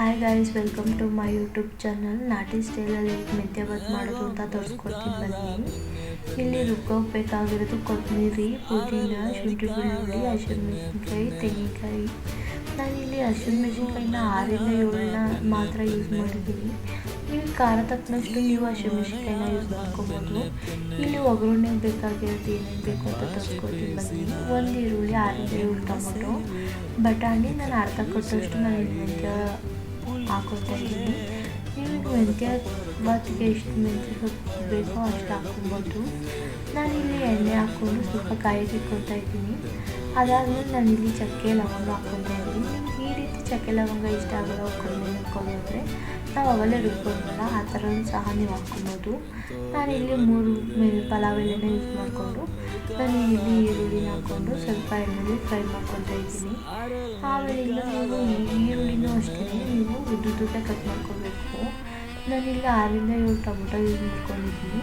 Hi guys, welcome to my YouTube channel. ನಾಟಿ ಸ್ಟೈಲಲ್ಲಿ ಹೇಗೆ ಮೆಂತ್ಯ ಬಾತ್ ಮಾಡೋದು ಅಂತ ತೋರಿಸ್ಕೊಡ್ತೀನಿ ಬನ್ನಿ. ಇಲ್ಲಿ ರುಬ್ಕೋಬೇಕಾಗಿರೋದು ಕೊತ್ತಂಬರಿ, ಪುದೀನ, ಶುಂಠಿ ಬೆಳ್ಳುಳ್ಳಿ, ಹಸಿಮೆಣಸಿನ್ಕಾಯಿ, ತೆಂಗಿನಕಾಯಿ. ನಾನಿಲ್ಲಿ ಹಸಿಮೆಣಸಿನ್ಕಾಯಿನ 6-7 ಮಾತ್ರ ಯೂಸ್ ಮಾಡಿದ್ದೀನಿ. ನೀವು ಖಾರ ತಕ್ಕನಷ್ಟು ನೀವು ಹಸಿಮೆಣಸಿನ್ಕಾಯಿನ ಯೂಸ್ ಮಾಡ್ಕೊಬೋದು. ಇಲ್ಲಿ ಒಗ್ಗರಣೆಗೆ ಬೇಕಾಗಿರೋದು ಏನೇನು ಬೇಕು ಅಂತ ತೋರಿಸ್ಕೊಡ್ತೀನಿ ಬನ್ನಿ. 1 ಈರುಳ್ಳಿ, 6-7 ಟೊಮೊಟೊ, ಬಟಾಣಿ. ನಾನು ಅರ್ಧ ಕಟ್ಟೋಷ್ಟು ನಾನು ಮೆಂತ್ಯ ಹಾಕೋತಾ ಇದ್ದೀನಿ. ನೀವು ಮೆಂತ್ಯ ಬಾತಿಗೆ ಎಷ್ಟು ಮೆಂತ್ಯ ಸೊಪ್ಪು ಬೇಕೋ ಅಷ್ಟು ಹಾಕ್ಕೊಬೋದು. ನಾನಿಲ್ಲಿ ಎಣ್ಣೆ ಹಾಕ್ಕೊಂಡು ಸ್ವಲ್ಪ ಕಾಯಿಗೆ ಇಟ್ಕೊತಾ ಇದ್ದೀನಿ. ಅದಾದಮೇಲೆ ನಾನಿಲ್ಲಿ ಚಕ್ಕೆ ಲವಂಗ ಹಾಕ್ಕೊತಾ ಇದ್ದೀನಿ. ಈ ರೀತಿ ಚಕ್ಕೆ ಲವಂಗ ಇಷ್ಟ ಆಗಲ್ಲ ಒಗ್ಗರಣೆ ಹಾಕ್ಕೊಂಡ್ರೆ ನಾವು ಅವೆಲ್ಲ ರುಬ್ಕೊಂಡಲ್ಲ, ಆ ಥರ ಸಹ ನೀವು ಹಾಕ್ಕೊಬೋದು. ನಾನಿಲ್ಲಿ 3 ಪಲಾವ್ ಎಲೆನ ಯೂಸ್ ಮಾಡಿಕೊಂಡು ನಾನು ಇಲ್ಲಿ ಈರುಳ್ಳಿನ ಹಾಕ್ಕೊಂಡು ಸ್ವಲ್ಪ ಎಣ್ಣೆಲಿ ಫ್ರೈ ಮಾಡ್ಕೊತಾ ಇದ್ದೀನಿ. ಆಮೇಲೆ ನೀವು ಈರುಳ್ಳಿನೂ ಅಷ್ಟೇ ನೀವು ಉದ್ದುದ್ದೇ ಕಟ್ ಮಾಡ್ಕೋಬೇಕು. ನಾನಿಲ್ಲಿ 6-7 ಟೊಮೊಟೊ ಯೂಸ್ ಮಾಡ್ಕೊಂಡಿದ್ದೀನಿ.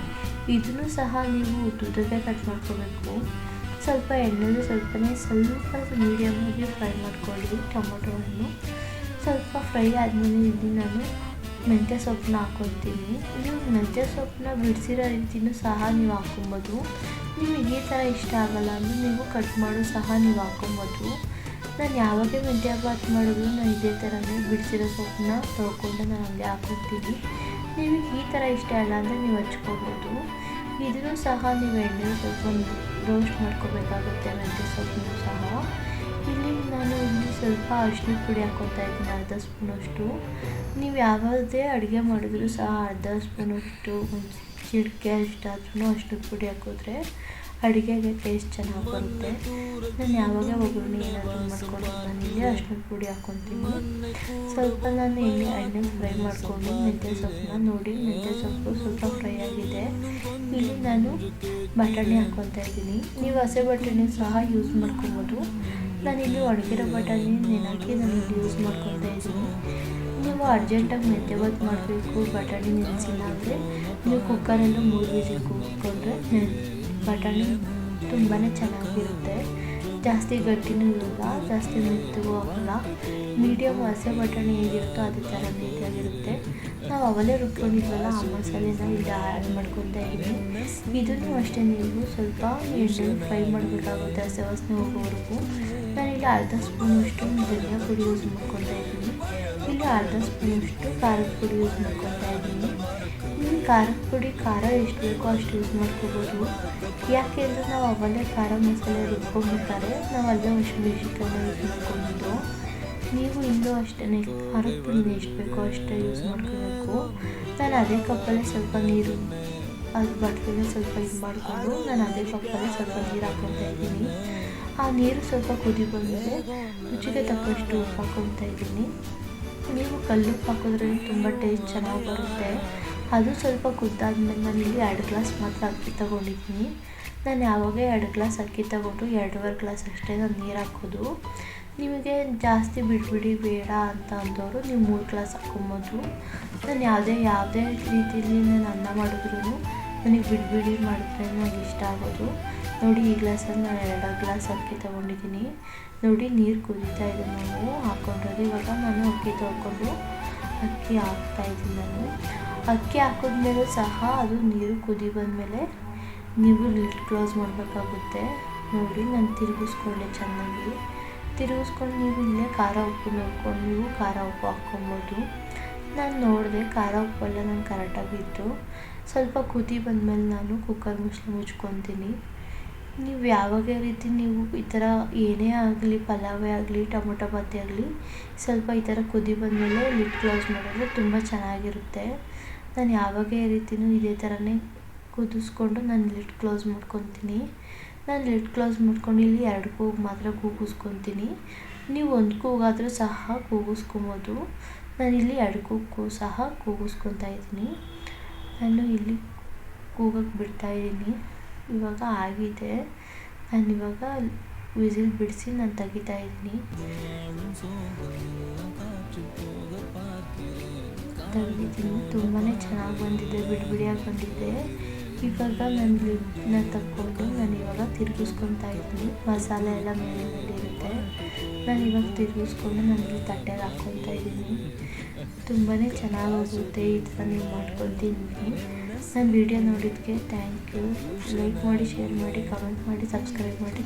ಇದನ್ನು ಸಹ ನೀವು ಉದ್ದುದ್ದೇ ಕಟ್ ಮಾಡ್ಕೋಬೇಕು. ಸ್ವಲ್ಪ ಎಣ್ಣೆಲಿ ಸ್ವಲ್ಪ ಮೀಡಿಯಮಾಗಿ ಫ್ರೈ ಮಾಡ್ಕೊಳ್ಳಿ ಟೊಮೊಟೊವನ್ನು. ಸ್ವಲ್ಪ ಫ್ರೈ ಆದಮೇಲೆ ಇಲ್ಲಿ ನಾನು ಮೆಂತ್ಯ ಸೊಪ್ಪನ್ನ ಹಾಕ್ಕೊತೀನಿ. ನೀವು ಮೆಂತ್ಯ ಸೊಪ್ಪನ್ನ ಬಿಡಿಸಿರೋ ರೀತಿಯೂ ಸಹ ನೀವು ಹಾಕ್ಕೊಬೋದು. ನಿಮಗೆ ಈ ಥರ ಇಷ್ಟ ಆಗಲ್ಲ ಅಂದರೆ ನೀವು ಕಟ್ ಮಾಡೋ ಸಹ ನೀವು ಹಾಕ್ಕೊಬೋದು. ನಾನು ಯಾವಾಗ ಮೆಂತ್ಯ ಬಾತ್ ಮಾಡಿದ್ರು ನಾನು ಇದೇ ಥರನೇ ಬಿಡಿಸಿರೋ ಸೊಪ್ಪನ್ನ ತೊಳ್ಕೊಂಡು ನಾನು ಹಂಗೆ ಹಾಕ್ಕೊತೀನಿ. ನಿಮಗೆ ಈ ಥರ ಇಷ್ಟ ಇಲ್ಲ ಅಂದರೆ ನೀವು ಹಚ್ಕೋಬೋದು. ಇದನ್ನು ಸಹ ನೀವು ಎಣ್ಣೆ ಸ್ವಲ್ಪ ರೋಸ್ಟ್ ಮಾಡ್ಕೋಬೇಕಾಗುತ್ತೆ ಮೆಂತ್ಯ ಸೊಪ್ಪನ್ನು ಸಹ. ಇಲ್ಲಿ ಸ್ವಲ್ಪ ಅರಿಶಿನ ಪುಡಿ ಹಾಕ್ಕೊತಾ ಇದ್ದೀನಿ, ಅರ್ಧ ಸ್ಪೂನಷ್ಟು. ನೀವು ಯಾವುದೇ ಅಡುಗೆ ಮಾಡಿದ್ರೂ ಸಹ ಅರ್ಧ ಸ್ಪೂನಷ್ಟು, ಒಂದು ಚಿಟಿಕೆ ಅಷ್ಟಾದ್ರೂ ಅರಿಶಿನ ಪುಡಿ ಹಾಕಿದ್ರೆ ಅಡುಗೆಗೆ ಟೇಸ್ಟ್ ಚೆನ್ನಾಗಿ ಬರುತ್ತೆ. ನಾನು ಯಾವಾಗ ಒಗ್ಗರಣೆ ಏನಾದರೂ ಮಾಡ್ಕೊಂಡು ನಾನಿಲ್ಲಿ ಅರಿಶಿನ ಪುಡಿ ಹಾಕ್ಕೊತೀನಿ. ಸ್ವಲ್ಪ ನಾನು ಎಣ್ಣೆ ಫ್ರೈ ಮಾಡಿಕೊಂಡು ಮೆಂತ್ಯ ಸೊಪ್ಪನ್ನ ನೋಡಿ ಮೆಂತ್ಯ ಸೊಪ್ಪು ಸ್ವಲ್ಪ ಫ್ರೈ ಆಗಿದೆ. ಇಲ್ಲಿ ನಾನು ಬಟಾಣಿ ಹಾಕ್ಕೊತಾ ಇದ್ದೀನಿ. ನೀವು ಹಸಿ ಬಟಾಣಿ ಸಹ ಯೂಸ್ ಮಾಡ್ಕೊಬೋದು. ನಾನಿಲ್ಲಿ ಒಣಗಿರೋ ಬಟಾಣಿ ನೆನಾಕಿ ನಾನಿಲ್ಲಿ ಯೂಸ್ ಮಾಡ್ಕೊತಾ ಇದ್ದೀನಿ. ನೀವು ಅರ್ಜೆಂಟಾಗಿ ಮೆಂತ್ಯ ಬಾತ್ ಮಾಡಬೇಕು, ಬಟಾಣಿ ನೆನೆಸಿಲ್ಲ ಅಂದರೆ ನೀವು ಕುಕ್ಕರಲ್ಲೂ 3 ವಿಸಿಲ್ ಕೂಗಿಸ್ಕೊಂಡ್ರೆ ಬಟಾಣಿ ತುಂಬಾ ಚೆನ್ನಾಗಿರುತ್ತೆ. ಜಾಸ್ತಿ ಗಟ್ಟಿನೂ ಇರಲ್ಲ, ಜಾಸ್ತಿ ಮೆತ್ತಗೂ ಆಗಲ್ಲ. ಮೀಡಿಯಮ್ ಹಸಿ ಬಟಾಣಿ ಹೇಗಿರುತ್ತೋ ಅದೇ ಥರ ನೀಟಾಗಿರುತ್ತೆ. ನಾವು ಅವಲೇ ರುಬ್ಕೊಂಡಿದ್ವಲ್ಲ ಆ ಮಸಾಲೆನ ಇಲ್ಲಿ ಆ್ಯಡ್ ಮಾಡ್ಕೊತಾ ಇದ್ದೀನಿ. ಇದನ್ನು ಅಷ್ಟೇ ನೀವು ಸ್ವಲ್ಪ ಎಣ್ಣೆ ಫ್ರೈ ಮಾಡಬೇಕಾಗುತ್ತೆ ಹಸಿ ವಾಸನೆ ಹೋಗೋವರೆಗೂ. ನಾನಿಲ್ಲಿ ಅರ್ಧ ಸ್ಪೂನಷ್ಟು ಧನಿಯಾ ಪುಡಿ ಯೂಸ್ ಮಾಡ್ಕೊತಾ ಇದ್ದೀನಿ. ಇಲ್ಲಿ ಅರ್ಧ ಸ್ಪೂನಷ್ಟು ಖಾರದ ಪುಡಿ ಯೂಸ್ ಮಾಡ್ಕೊತಾ ಇದ್ದೀನಿ. ಇಲ್ಲಿ ಖಾರದ ಪುಡಿ ಖಾರ ಎಷ್ಟು ಬೇಕೋ ಅಷ್ಟು ಯೂಸ್ ಮಾಡ್ಕೋಬೋದು. ಯಾಕೆ ಅಂದರೆ ನಾವು ಅವಲೇ ಖಾರ ಮಸಾಲೆ ರುಬ್ಕೊಂಡ್ಬಿಟ್ಟಾರೆ ನಾವು ಅಲ್ಲೇ ಹಸಿಮೆಣಸಿನ್ಕಾಯಿನ ಯೂಸ್ ಮಾಡ್ಕೊಂಡಿದ್ದು. ನೀವು ಇಲ್ಲೂ ಅಷ್ಟೇ ಖಾರದ ಪುಡಿನ ಎಷ್ಟು ಬೇಕೋ ಅಷ್ಟೇ ಯೂಸ್ ಮಾಡ್ಕೋಬೇಕು. ನಾನು ಅದೇ ಕಪ್ಪಲ್ಲೇ ಸ್ವಲ್ಪ ನೀರು ಅದು ಬಟ್ಟಲಿನ ಸ್ವಲ್ಪ ಇದು ಮಾಡಿಕೊಂಡು ನಾನು ಅದೇ ಕಪ್ಪಲ್ಲೇ ಸ್ವಲ್ಪ ನೀರು ಹಾಕ್ಕೊತಾ ಇದ್ದೀನಿ. ಆ ನೀರು ಸ್ವಲ್ಪ ಕುದಿ ಬಂದರೆ ರುಚಿಗೆ ತಕ್ಕಷ್ಟು ಉಪ್ಪು ಹಾಕ್ಕೊತಾ ಇದ್ದೀನಿ. ನೀವು ಕಲ್ಲುಪ್ಪು ಹಾಕಿದ್ರೆ ತುಂಬ ಟೇಸ್ಟ್ ಚೆನ್ನಾಗಿ ಬರುತ್ತೆ. ಅದು ಸ್ವಲ್ಪ ಕುದ್ದಾದ್ಮೇಲೆ ನಾನಿಲ್ಲಿ 2 ಗ್ಲಾಸ್ ಮಾತ್ರ ಅಕ್ಕಿ ತೊಗೊಂಡಿದ್ದೀನಿ. ನಾನು ಯಾವಾಗ 2 ಗ್ಲಾಸ್ ಅಕ್ಕಿ ತೊಗೊಂಡು 2.5 ಗ್ಲಾಸ್ ಅಷ್ಟೇ ನಾನು ನೀರು ಹಾಕೋದು. ನಿಮಗೆ ಜಾಸ್ತಿ ಬಿಡಿ ಬೇಡ ಅಂತ ಅಂದವರು ನೀವು 3 ಗ್ಲಾಸ್ ಹಾಕ್ಕೊಬೋದು. ನಾನು ಯಾವುದೇ ರೀತಿಯಲ್ಲಿ ನಾನು ಅನ್ನ ಮಾಡಿದ್ರು ನನಗೆ ಬಿಡಿ ಮಾಡಿದ್ರೆ ನನಗೆ ಇಷ್ಟ ಆಗೋದು. ನೋಡಿ ಈ ಗ್ಲಾಸಲ್ಲಿ ನಾನು 2 ಗ್ಲಾಸ್ ಅಕ್ಕಿ ತೊಗೊಂಡಿದ್ದೀನಿ. ನೋಡಿ ನೀರು ಕುದೀತಾ ಇದೆ, ನಾವು ಹಾಕ್ಕೊಂಡಿರೋದು. ಇವಾಗ ನಾನು ಅಕ್ಕಿ ತೊಳ್ಕೊಂಡು ಅಕ್ಕಿ ಹಾಕ್ತಾಯಿದ್ದೀನಿ. ನಾನು ಅಕ್ಕಿ ಹಾಕಿದ್ಮೇಲೂ ಸಹ ಅದು ನೀರು ಕುದಿ ಬಂದಮೇಲೆ ನೀವು ಲಿಡ್ ಕ್ಲೋಸ್ ಮಾಡಬೇಕಾಗುತ್ತೆ. ನೋಡಿ ನಾನು ತಿರುಗಿಸ್ಕೊಂಡೆ ಚೆನ್ನಾಗಿ. ತಿರುಗಿಸ್ಕೊಂಡು ನೀವು ಇಲ್ಲೇ ಖಾರ ಉಪ್ಪು ನೋಡ್ಕೊಂಡು ನೀವು ಖಾರ ಉಪ್ಪು ಹಾಕ್ಕೊಬೋದು. ನಾನು ನೋಡಿದೆ ಖಾರ ಉಪ್ಪೆಲ್ಲ ನಾನು ಕರೆಕ್ಟಾಗಿತ್ತು. ಸ್ವಲ್ಪ ಕುದಿ ಬಂದಮೇಲೆ ನಾನು ಕುಕ್ಕರ್ ಮುಚ್ಕೊತೀನಿ. ನೀವು ಯಾವಾಗ ರೀತಿ ನೀವು ಈ ಥರ ಏನೇ ಆಗಲಿ, ಪಲಾವೇ ಆಗಲಿ, ಟೊಮೊಟೊ ಬಾತೇ ಆಗಲಿ, ಸ್ವಲ್ಪ ಈ ಥರ ಕುದಿ ಬಂದಮೇಲೆ ಲಿಡ್ ಕ್ಲೋಸ್ ಮಾಡಿದ್ರೆ ತುಂಬ ಚೆನ್ನಾಗಿರುತ್ತೆ. ನಾನು ಯಾವಾಗ ರೀತಿಯೂ ಇದೇ ಥರನೇ ಕುದಿಸ್ಕೊಂಡು ನಾನು ಲಿಡ್ ಕ್ಲೋಸ್ ಮಾಡ್ಕೊತೀನಿ. ನಾನು ಲಿಡ್ ಕ್ಲೋಸ್ ಮಾಡ್ಕೊಂಡು ಇಲ್ಲಿ 2 ಕೂಗು ಮಾತ್ರ ಕೂಗಿಸ್ಕೊತೀನಿ. ನೀವು 1 ಕೂಗಾದರೂ ಸಹ ಕೂಗಿಸ್ಕೊಬೋದು. ನಾನಿಲ್ಲಿ 2 ಕೂಗು ಸಹ ಕೂಗಿಸ್ಕೊತಾ ಇದ್ದೀನಿ. ನಾನು ಇಲ್ಲಿ ಕೂಗಕ್ಕೆ ಬಿಡ್ತಾಯಿದ್ದೀನಿ. ಇವಾಗ ಆಗಿದೆ. ನಾನಿವಾಗ ವಿಸಿಲ್ ಬಿಡಿಸಿ ನಾನು ತೆಗಿತಾ ಇದ್ದೀನಿ. ತೆಗೆದಿದ್ದೀನಿ. ತುಂಬಾ ಚೆನ್ನಾಗಿ ಬಂದಿದೆ, ಬಿಡಿಯಾಗಿ ಬಂದಿದೆ. ಇವಾಗ ನಾನು ಲಿಡ್ನ ತಕ್ಕೊಂಡು ನಾನು ಇವಾಗ ತಿರುಗಿಸ್ಕೊತಾ ಇದ್ದೀನಿ. ಮಸಾಲೆ ಎಲ್ಲ ಮೇಲೆ ಇರುತ್ತೆ. ನಾನು ಇವಾಗ ತಿರುಗಿಸ್ಕೊಂಡು ನಾನು ತಟ್ಟೆಗೆ ಹಾಕ್ಕೊತಾ ಇದ್ದೀನಿ. ತುಂಬಾ ಚೆನ್ನಾಗಾಗುತ್ತೆ. ಈ ಥರ ನೀವು ಮಾಡ್ಕೊತೀನಿ. ನನ್ನ ವಿಡಿಯೋ ನೋಡಿದ್ದಕ್ಕೆ ಥ್ಯಾಂಕ್ ಯು. ಲೈಕ್ ಮಾಡಿ, ಶೇರ್ ಮಾಡಿ, ಕಮೆಂಟ್ ಮಾಡಿ, ಸಬ್ಸ್ಕ್ರೈಬ್ ಮಾಡಿ.